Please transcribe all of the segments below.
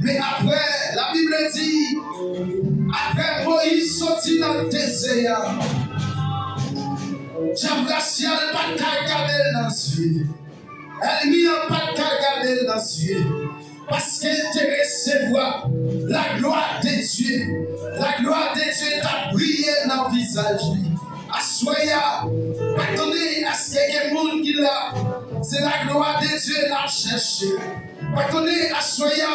Mais après, la Bible dit, après Moïse sorti dans le désert, Jean Gracial pas qu'à garder dans les yeux. Elle n'y a pas qu'à garder dans les yeux. Parce qu'elle te recevoir la gloire de Dieu. La gloire de Dieu t'a brillé dans le visage. Assoya, attendez, est-ce qu'il y a des gens qui l'a? C'est la gloire de Dieu l'a cherché. Attendez, assoya,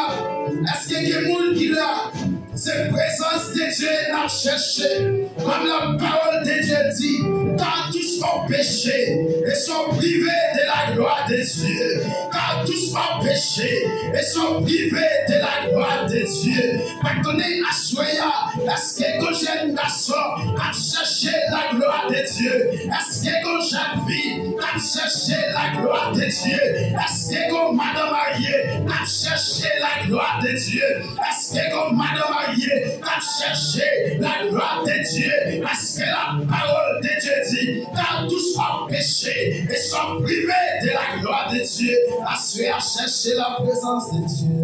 est-ce qu'il y a des gens qui l'a? C'est la présence de Dieu l'a cherché. Comme la parole de Dieu dit, car tous ont péché et sont privés de la gloire de Dieu. Car tous ont péché et sont privés de la gloire de Dieu. Attendez, assoya, est-ce que vos jeunes garçons ont cherché la gloire de Dieu? Est-ce que vos jeunes filles ont cherché la gloire de Dieu? Est-ce que vos madame mariées ont cherché la gloire de Dieu? Est-ce que vos madame mariées ont cherché la gloire de Dieu? Est-ce que la parole de Dieu dit, car tous ont péché et sont privés de la gloire de Dieu? Assurez à chercher la présence de Dieu.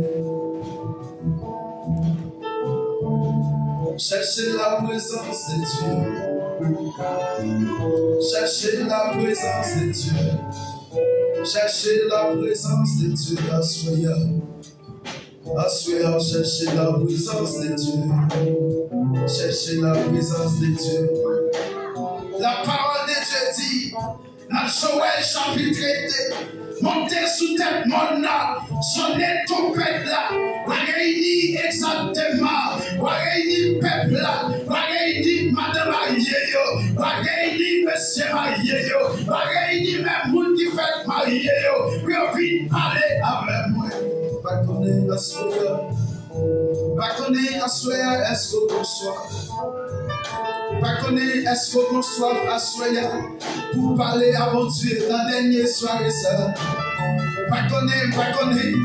Cherchez la présence de Dieu. Cherchez la présence de Dieu. Cherchez la présence de Dieu. Assoyez. Assoyez, cherchez la présence de Dieu. Cherchez la présence de Dieu. La parole de Dieu dit, dans Joël chapitre 2, montez sous tête mon là, sonnez ton peuple là, va réunir exactement, va réunir peuple là, va réunir madame mariée, va réunir monsieur marié, va réunir même monde qui fait marié, pour venir parler avec moi. Va connaître la soirée, va connaître la soirée, est-ce que bonsoir? Pas connaître est-ce que bonsoir à soya pour parler à mon Dieu dans la dernière soirée ça. Pas connaître, pas connaître,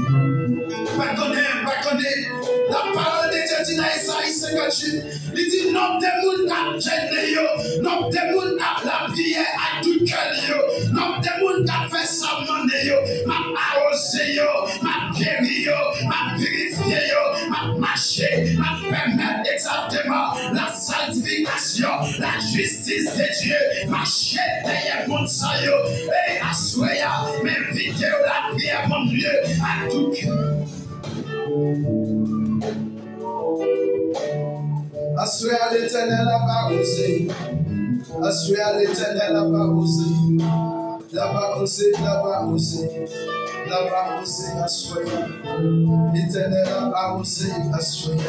pas connaître, pas connaître. La parole de Dieu dit dans Isaïe 58, il dit non des moun à gêner yo, non des moun à la prière à tout cœur yo, non des moun à faire sa monnaie yo, m'a arrosé yo, m'a guéri yo, m'a purifié yo, m'a marché, m'a permettre exactement la sanctification, la justice de Dieu, marcher derrière mon sang yo, et assoya, m'inviter la prière mon Dieu à tout cœur. Assoyez à l'Éternel à Barosé. Assoyez à l'Éternel à Barosé. La Barosé, la Barosé. La Barosé, assoyez. L'Éternel à Barosé, assoyez.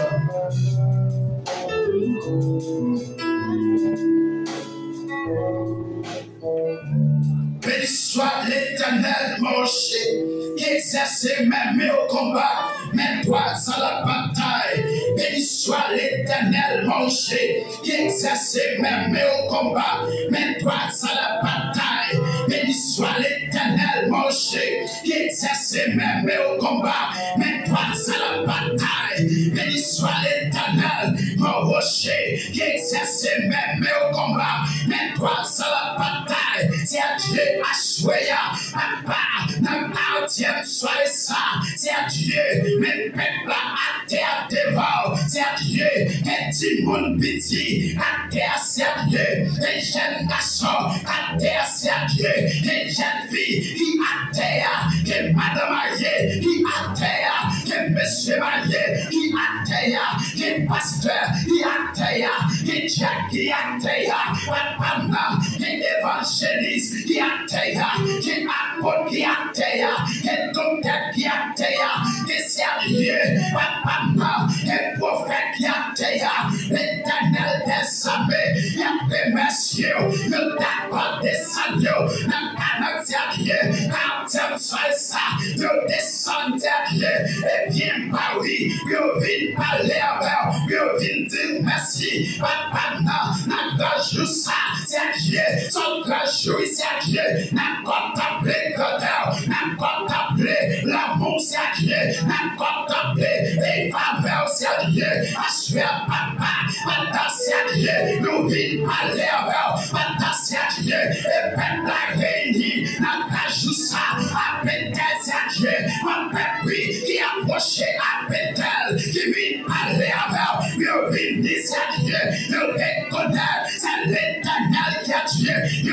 Béni soit l'Éternel, mon rocher, qui exerce mes mains au combat, mes doigts à la bataille. Béni soit l'Éternel, mon rocher, qui exerce mes mains au combat, mes doigts à la bataille. Béni soit l'Éternel, mon rocher, qui exerce mes mains au combat, mes doigts à la bataille. Béni soit l'Éternel, mon rocher, qui exerce mes mains au combat, mes doigts à la bataille. C'est à Dieu à choisir, à part, dans la soirée ça. C'est à Dieu, mes peuples à terre devant. C'est à Dieu, que dit mon petit à terre, c'est à Dieu. Les jeunes garçons à terre, c'est à Dieu. Les jeunes filles qui à terre, que madame mariée qui à terre, que monsieur marié qui à terre, que pasteur qui à terre, que Jack qui à terre, papa, que évangéliste qui à terre, que apôtre qui à terre, que docteur qui à terre, que sérieux, papa, que prophète qui à terre, l'Éternel des armées, il y a des messieurs, le d'accord des salauds, n'a pas sérieux, quand tu fais ça, tu descends sérieux, et bien, bah oui, tu viens parler avec, tu viens dire merci, papa, n'a pas joué ça, sérieux, son grand jour, sérieux, n'a pas contemplé Godel, n'a pas contemplé l'amour, sérieux, n'a pas contemplé les faveurs, sérieux, assurer papa, papa, sérieux, nous venons parler avec, papa, sérieux, et peuple la réunie, n'a pas joué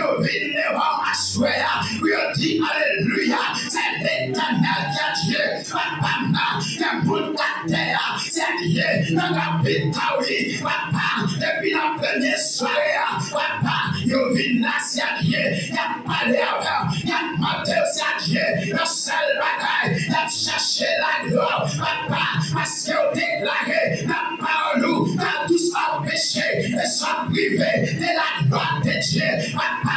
nous venons devant ma soeur, oui, dit alléluia, c'est l'Éternel qui a Dieu, papa, qui monte à terre, c'est Dieu, dans la pétaouille, papa, depuis la première soirée, papa, nous venons là, c'est Dieu, il a parlé avec, il a demandé, c'est Dieu, le seul bagaille, il a cherché la gloire, papa, parce que vous déclarez la parole, nous avons tous empêché de s'en priver de la gloire de Dieu, papa,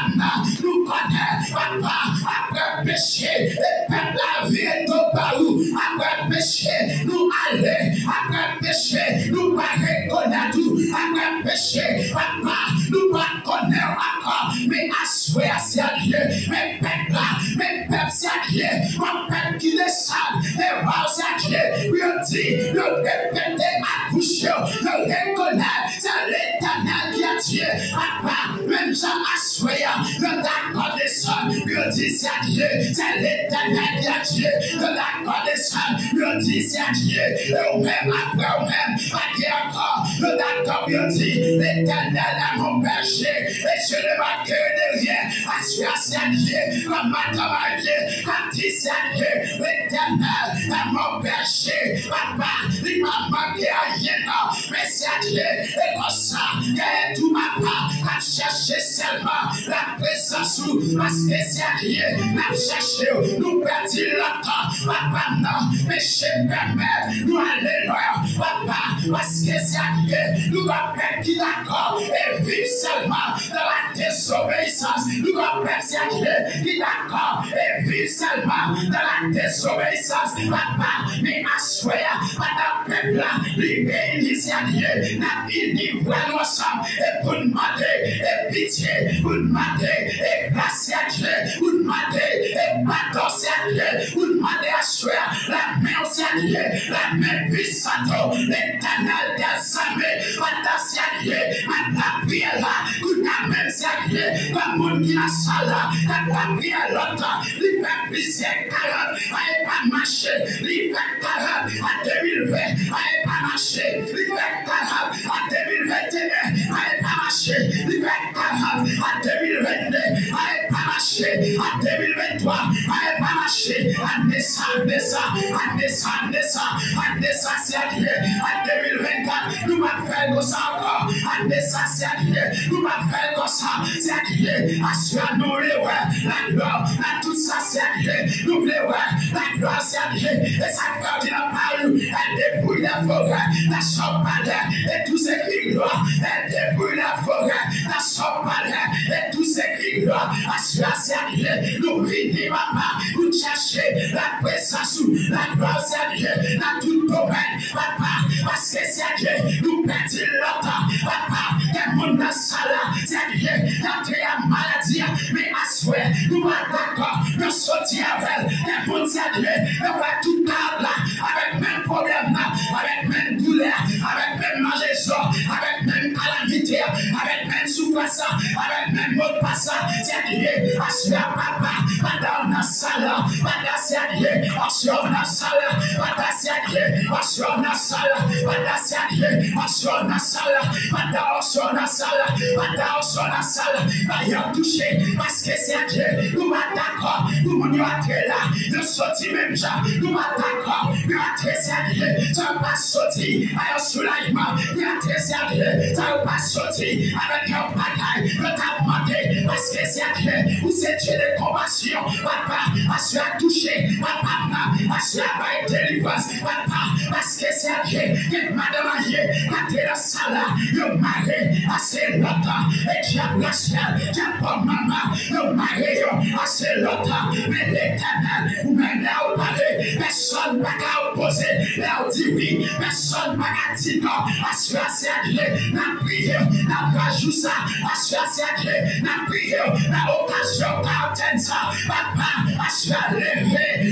nous connaissons, papa, après péché, le peuple a vu tout partout, après péché, nous allons, après péché, nous pas reconnaître tout, après péché, papa, nous pas connaître encore, mais assurer à Dieu, mes peuples, c'est Dieu, mon peuple qui les savent, et voir c'est Dieu, lui dit, le répéter à bouche, le reconnaître, c'est l'Éternel qui a Dieu, papa, même Jean assurer, le d'accord des hommes, lui dit c'est Dieu, c'est l'Éternel qui a Dieu, le d'accord des hommes, lui dit c'est Dieu, et au même après, au même, pas dire encore, le d'accord lui dit, l'Éternel est mon berger, et je ne manquerai de rien, assurer c'est Dieu, comme ma travail, quand il c'est Dieu, l'Éternel est mon berger, papa, il m'a manqué à rien, mais c'est Dieu, et comme ça, que tout ma part, à chercher seulement la présence, parce que c'est Dieu, à chercher, nous perdons longtemps, papa, non, mais je permets, nous alléluia, papa, parce que c'est Dieu, nous allons perdre d'accord, et vivre seulement dans la désobéissance, nous allons perdre c'est Dieu, qui d'accord, et vivre seulement dans la désobéissance, papa, mais assoya, madame peuple, libérez c'est Dieu, n'a univoie ensemble, et pour demander, et pitié, pour demander, et grâce à Dieu, pour demander, et pardon c'est Dieu, pour demander à soi, la main c'est Dieu, la main puissante, l'Éternel des armées, madame c'est Dieu, madame prière là, pour la main c'est Dieu, comme mon qui la salle, la prière l'autre, il fait plusieurs 40, il pas marcher, il fait 40 à 2020, il pas marcher, il fait 40 à 2021, il pas marcher, il fait 40 à 2022, il pas marcher, à 2023, il pas marcher, à descendre, c'est Dieu, à 2024, nous va faire comme ça encore, à descendre, c'est Dieu, nous va faire comme ça, c'est Dieu, assure-nous les la gloire, la tout ça, c'est Dieu, nous voulons la gloire, c'est Dieu, et ça fait de la parole, elle débrouille la forêt, la champagne, et tous ces cris gloire, elle débrouille la forêt, la champagne, et tous ces cris gloire, assure, c'est Dieu, nous venons, papa, nous chercher la présence, la gloire, c'est Dieu, dans tout domaine, papa, parce que c'est Dieu, nous perdons longtemps, papa, que mon dans salle, c'est Dieu, d'entrer en maladie, mais assure, nous va d'accord, nous sortir avec, que mon c'est Dieu, nous va tout table, avec même problème, avec même douleur, avec même manger, avec même calamité, avec même souffrance, avec même mot de passe, c'est Dieu, assure, papa, pendant la salle, pendant c'est Dieu, assure la salle, pendant c'est Dieu, assure la salle, pendant c'est Dieu, assure la salle, pendant assure la salle, pendant assure la salle, d'ailleurs touché, parce que c'est Dieu, nous va d'accord, nous nous attirer là, nous sortir même ça, nous va d'accord, nous attirer c'est Dieu, ça va pas sortir avec un soulagement, nous attirer c'est Dieu, ça va pas sortir avec un bataille, nous t'as demandé, parce que c'est Dieu, où c'est Dieu de compassion, papa, assure à toucher, papa, assure à pas être délivrance, papa, parce que c'est Dieu, que madame Aïe, quand tu es la salle, le mari, assez longtemps, et tu as Pascal, tu as pas maman, le mari, assez longtemps, mais l'Éternel, ou même là où parler, personne ne va opposer, là où dit oui, personne ne va dire non, assure à Dieu, la prière, la rajouter ça, assure à Dieu, la prière, la occasion, quand ça, papa, assure lever,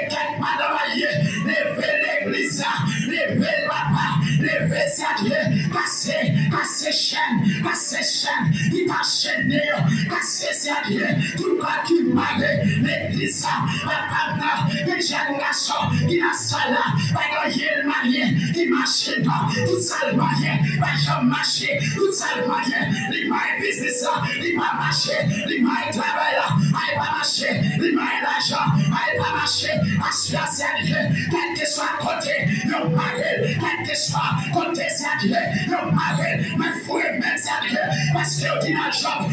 quelle madame Aïe, lever l'église, lever papa, lever c'est Dieu, casser chaîne, qui t'a chaîné, casser c'est à Dieu, tout quoi qui marre, l'église, papa, les jeunes garçons, qui a ça là, pas de yel marié, qui marche dans, tout ça le marié, pas de marché, tout ça le marié, les mailles business, les mailles marché, les mailles travail, les mailles marché, les mailles l'argent, les mailles marché, assurance c'est à Dieu, quel que soit côté, le marié, quel que soit côté c'est à Dieu, le marié, ma foi même c'est à Dieu, parce que tu n'as job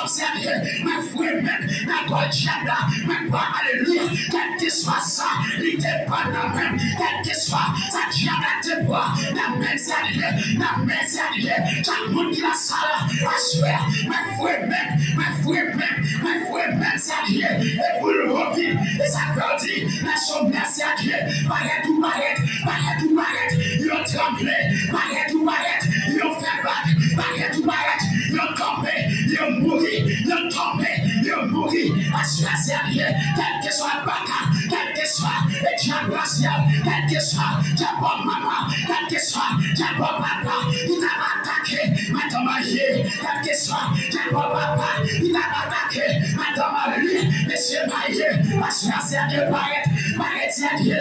c'est à Dieu, ma foi même, la Golgotha, ma foi, alléluia, quel que soit ça, il te prend la même, quel que soit ça, tu as te voir, la même c'est à Dieu, la même c'est à Dieu, tout le monde qui la salle, assure, ma foi même, ma foi même c'est à Dieu, et pour le repli, et ça veut dire, la somme c'est à Dieu, barrette ou barrette, ils ont tremblé, barrette ou barrette, ils ont fait battre, barrette ou barrette, ils ont tombé, ils ont mouru, assure c'est à Dieu, quel que soit le baka, quel que soit le diable racial, quel que soit le bon maman, quel que soit le bon papa, il t'a attaqué, madame mariée, quel que soit le bon papa, il t'a attaqué, madame mariée, monsieur marié, assure c'est à Dieu, barrette c'est à Dieu,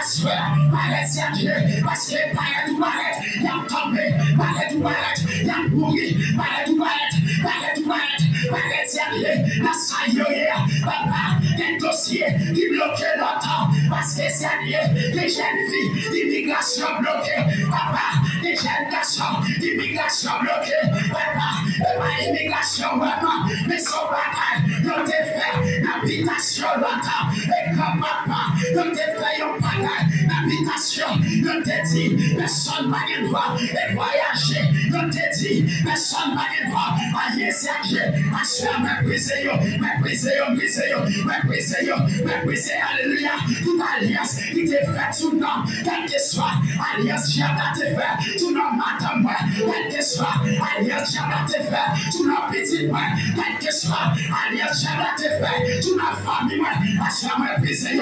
assure, barrette c'est à Dieu, parce que barrette ou barrette, il a tombé, barrette ou barrette, il a mouru, barrette ou barrette, c'est à Dieu, la saillie, papa, des dossiers qui bloquent longtemps, parce que c'est à Dieu, les jeunes filles, l'immigration bloquée, papa, les jeunes garçons, l'immigration bloquée, papa, pas l'immigration vraiment, mais son bagaille, l'on te fait l'habitation longtemps, et comme papa, l'on te fait un bagaille, l'habitation, l'on te dit, personne n'a le droit de voyager, l'on te dit, personne n'a le droit, aïe, c'est à Dieu, assure, méprisez, alléluia, toute alliance qui te fait tout nom, quel que soit, alliance qui a te fait, tout nom madame, quel que soit, alliance qui a te fait, tout nom petit, quel que soit, alliance qui a te fait, tout nom famille, assure, méprisez,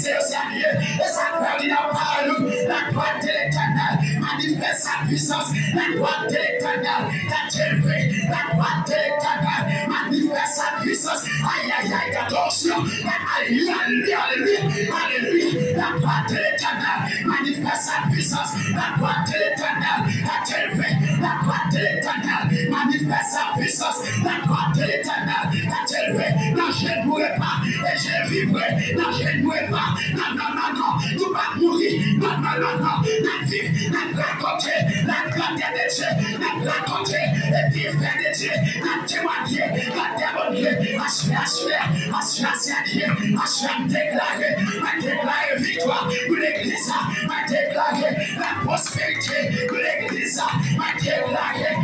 c'est à Dieu, et ça fait dire par nous, la droite de l'éternel, manifeste sa puissance, la droite de l'éternel, la droite de l'éternel, manifeste sa puissance, aïe, attention, alléluia, la droite de l'éternel, manifeste sa puissance, la droite de l'éternel, la droite de l'éternel, manifeste sa puissance, la droite de l'éternel, non, je ne mourrai pas, et je vivrai, non, je ne mourrai pas, non, tu vas mourir, non, la vie, la raconter, la gloire de Dieu, la raconter, et puis faire de Dieu, la témoigner, la démontrer, assure, c'est à Dieu, assure, déclarer victoire pour l'église, déclarer la prospérité pour l'église, déclarer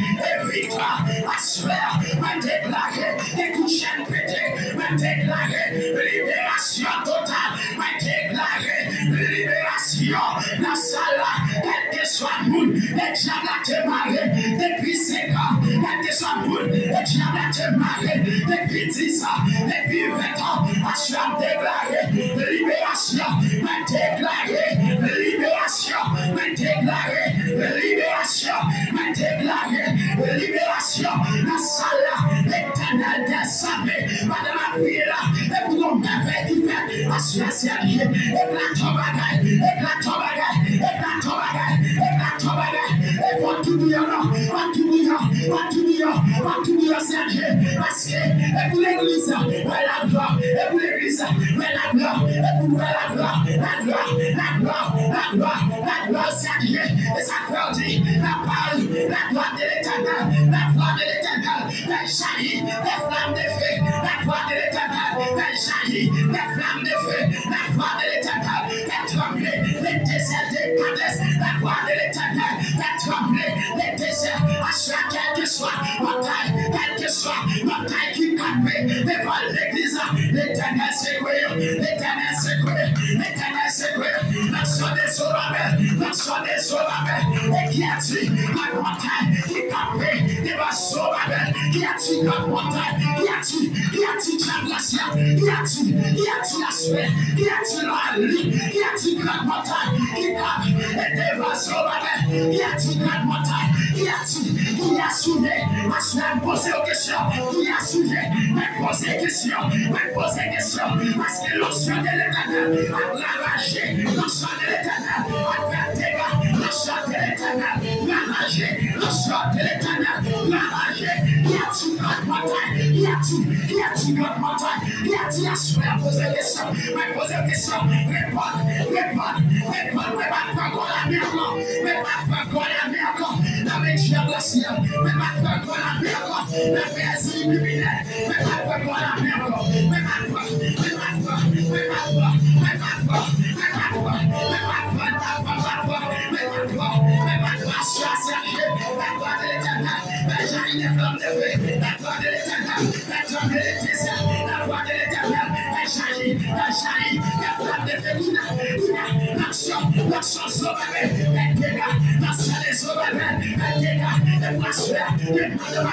victoire, assure, déclarer les couches pétées, déclarer libération totale, déclarer libération, la salle, quel que soit le monde, les diables te marrent, depuis 5 ans, quel que soit le monde, les diables te marrent, depuis 10 ans, depuis 20 ans, assure déclarer libération, déclarer libération, déclarer libération, la salle, l'éternel des armées, madame la prière là, et pour qu'on m'avait dit, assure c'est à Dieu, éclate ton bagaille, et pour tout bouillon, c'est à Dieu, parce que, et pour l'église, la gloire, et pour l'église, la gloire, et pour la gloire, c'est à Dieu, et ça veut dire, la parole, la gloire de l'éternel, elle jaillit, les flammes de feu, la gloire de l'éternel, elle jaillit, les flammes de feu, la gloire de l'éternel, elle tremble, les déserts de Cadès, la gloire de l'éternel, elle tremble, les déserts, à chaque quel que soit bataille qui campe devant l'église, l'éternel sécure, l'action des Zorobabel, et qui a tué la montagne qui campe devant Zorobabel, qui a tué la montagne, qui a tué Jablasia, qui a tué la sphère, qui a tué la lune, qui a tué la montagne, qui campe devant Zorobabel, qui a tué la montagne, qui a souillé, à poser aux questions, qui a souillé, à poser des questions, à poser des questions, parce que l'onction de l'Éternel a ravagé, l'onction de l'Éternel a fait dégâts, l'onction de l'Éternel a ravagé, l'onction de l'Éternel a ravagé. Y a-t-il notre montagne? Y a-t-il notre montagne? Y a-t-il à souhaiter poser des questions? Mais poser des questions, répondre, mais pas encore la merde, mais pas encore la merde, avec Dieu de la ciel, mais pas encore la merde, la paix illuminée, mais pas encore la merde, mais l'action souveraine, les dégâts, l'action des souverains, les dégâts, les prospères, les malheureux,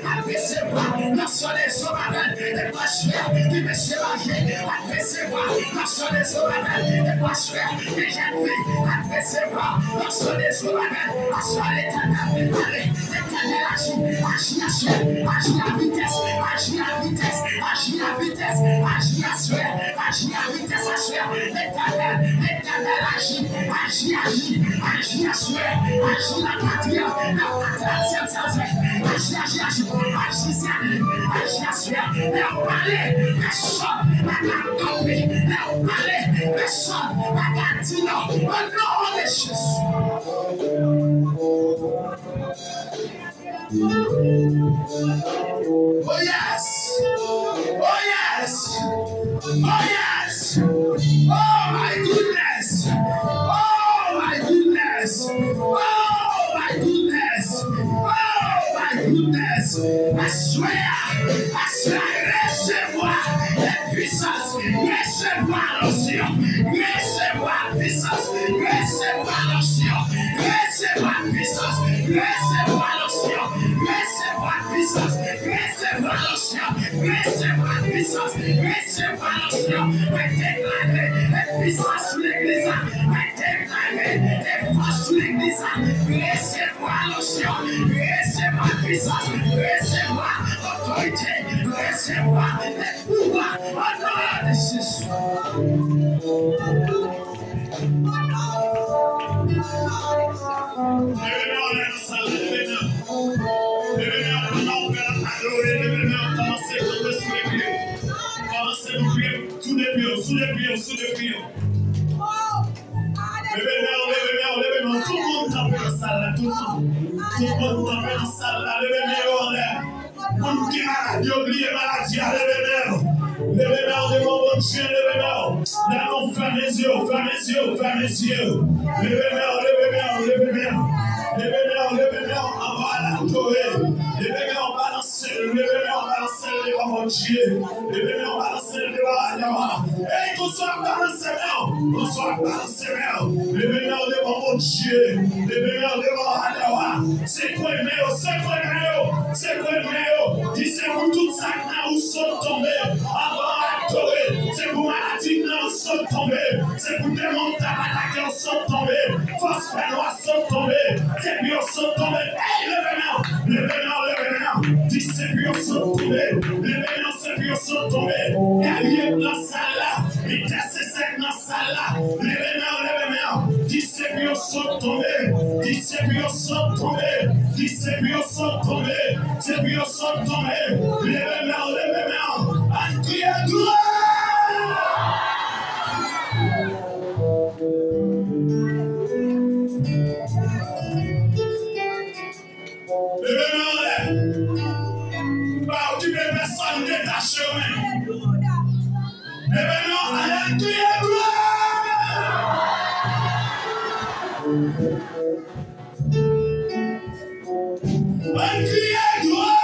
à percevoir, l'action des souverains, les prospères, les messieurs âgés, à percevoir, l'action des souverains, les prospères, les jeunes filles, à percevoir, l'action des souverains, à soi l'éternel, allez, l'éternel agit à vitesse, agit à vitesse, agit à vitesse, agit à suer, agit à vitesse, à suer, l'éternel agit à suer, agit la patrie, agit à suer, leur parler, personne, la copie, leur parler, personne, la gardino, au nom de Jésus. Oh yes! Oh yes! Oh yes! Oh my goodness! Oh my goodness! Oh my goodness! Oh my goodness! I swear, recevoir la puissance, recevoir l'onction, recevoir puissance, recevoir l'onction, recevoir puissance, recevoir l'onction, recevoir puissance, recevoir l'onction, recevoir puissance, recevoir l'onction, déclarer la puissance sur l'église, déclarer les forces sur l'église, recevoir l'onction, recevoir puissance, recevoir autorité, recevoir les pouvoirs au nom de Jésus. Sous les pieds. Levez-moi, tout le monde tape dans la salle, tout le monde tape dans la salle, levez-moi en l'air. Mon qui maladie, oubliez maladie, levez-moi devant mon Dieu, levez-moi. Là, fermez les yeux. Levez-moi. Envoie la Torah. Levez-moi, balancez devant mon Dieu. Levez-moi, balancez devant et qu'on soit balancé, levez-moi devant mon Dieu. Levez-moi devant c'est quoi le meilleur? Dis-moi tout ça, où sont tombés. Avant la Torah, c'est pour maladie, où sont tombés. C'est pour démons attaquer, où sont tombés. Force pénoise, sont tombés. C'est bien, sont tombés. Hey, levez-moi. Dis, c'est bien, sont tombés. Levez-moi, c'est bien, sont tombés. Guerrier dans la salle, il t'assène dans la salle. Levez-moi. Dis, c'est bien, sont tombés. Dis, c'est bien, sont tombés. Levez-moi. And crie gloire. Tu peux personne détacher. Levez-moi. And crie gloire. And crie gloire.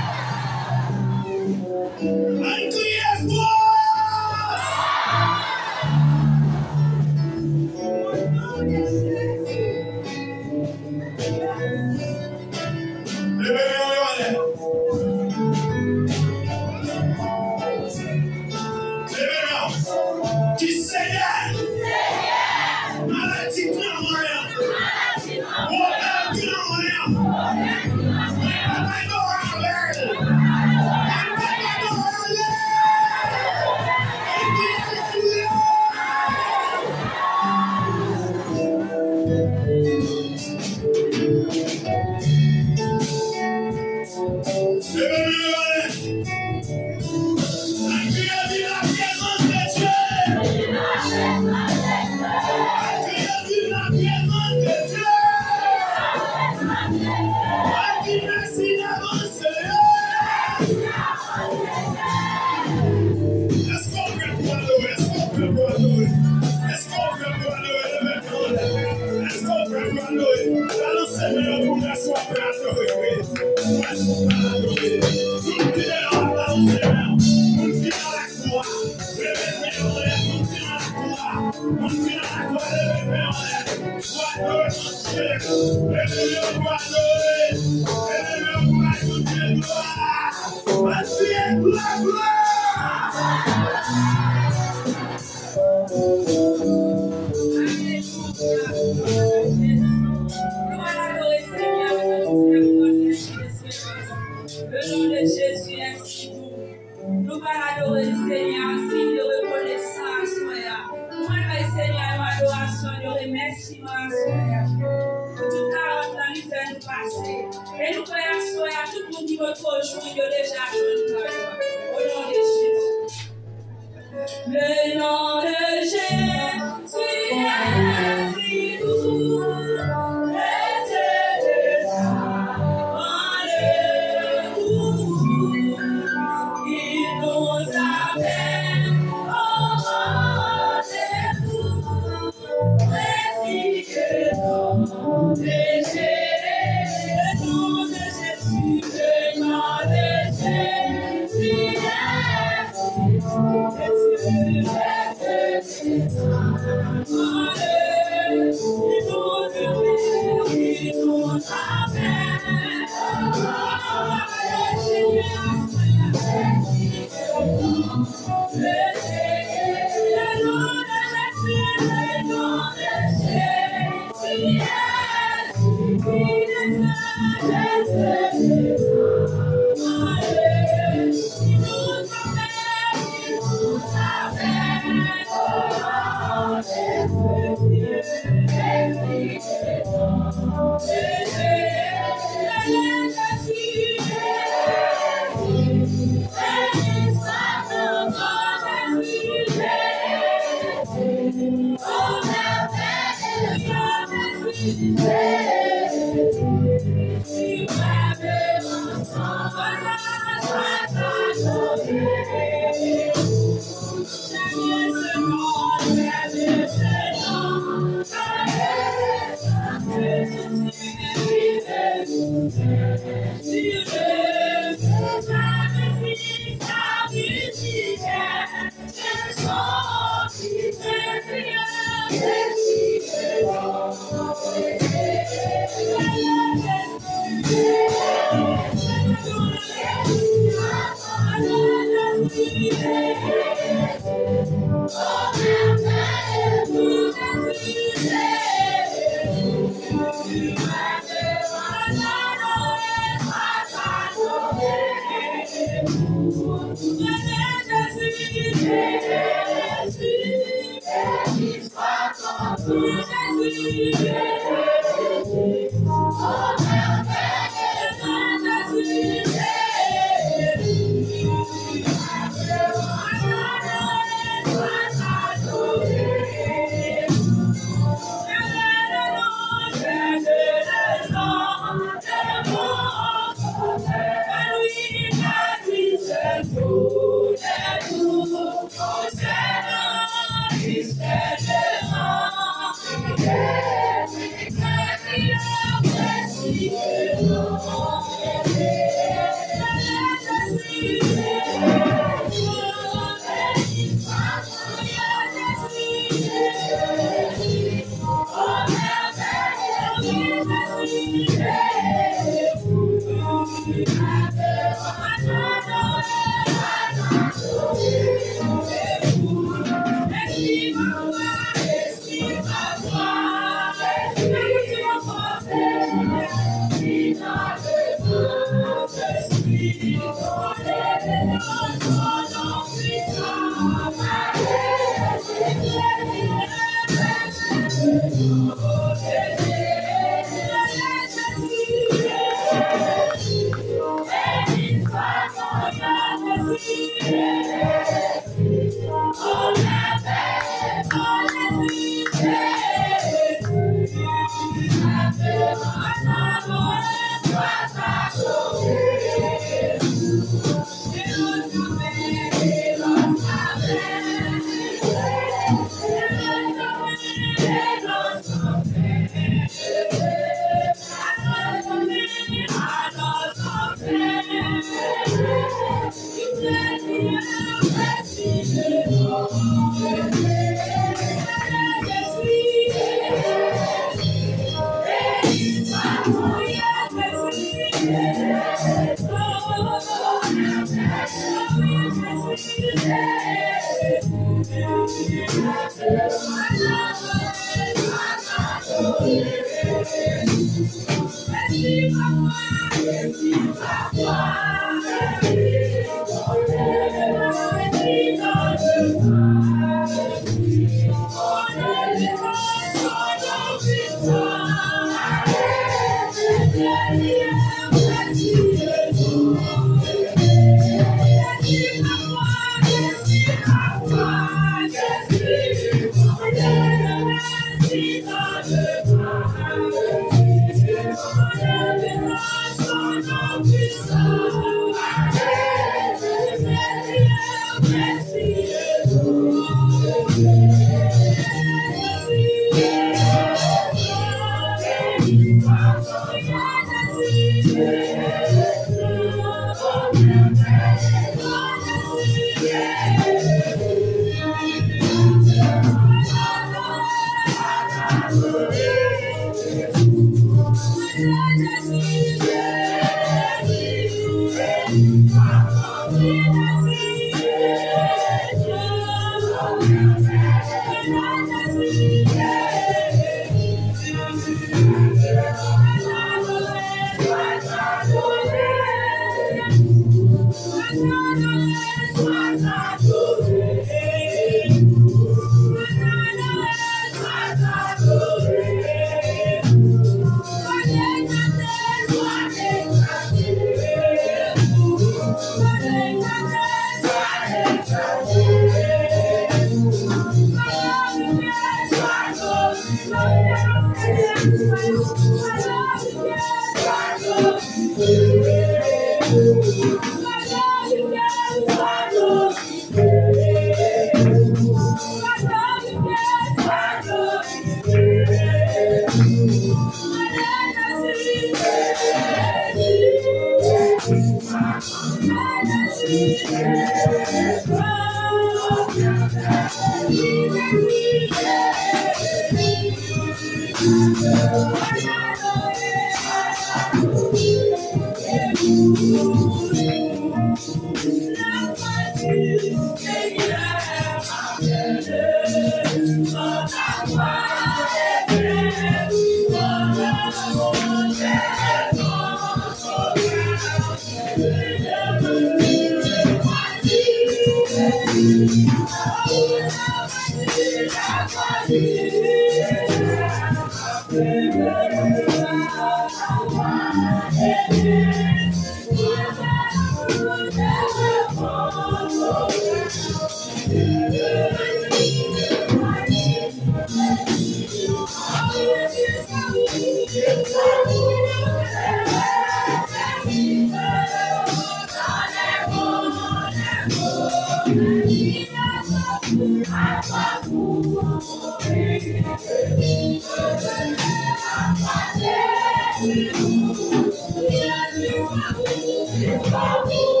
Thank you.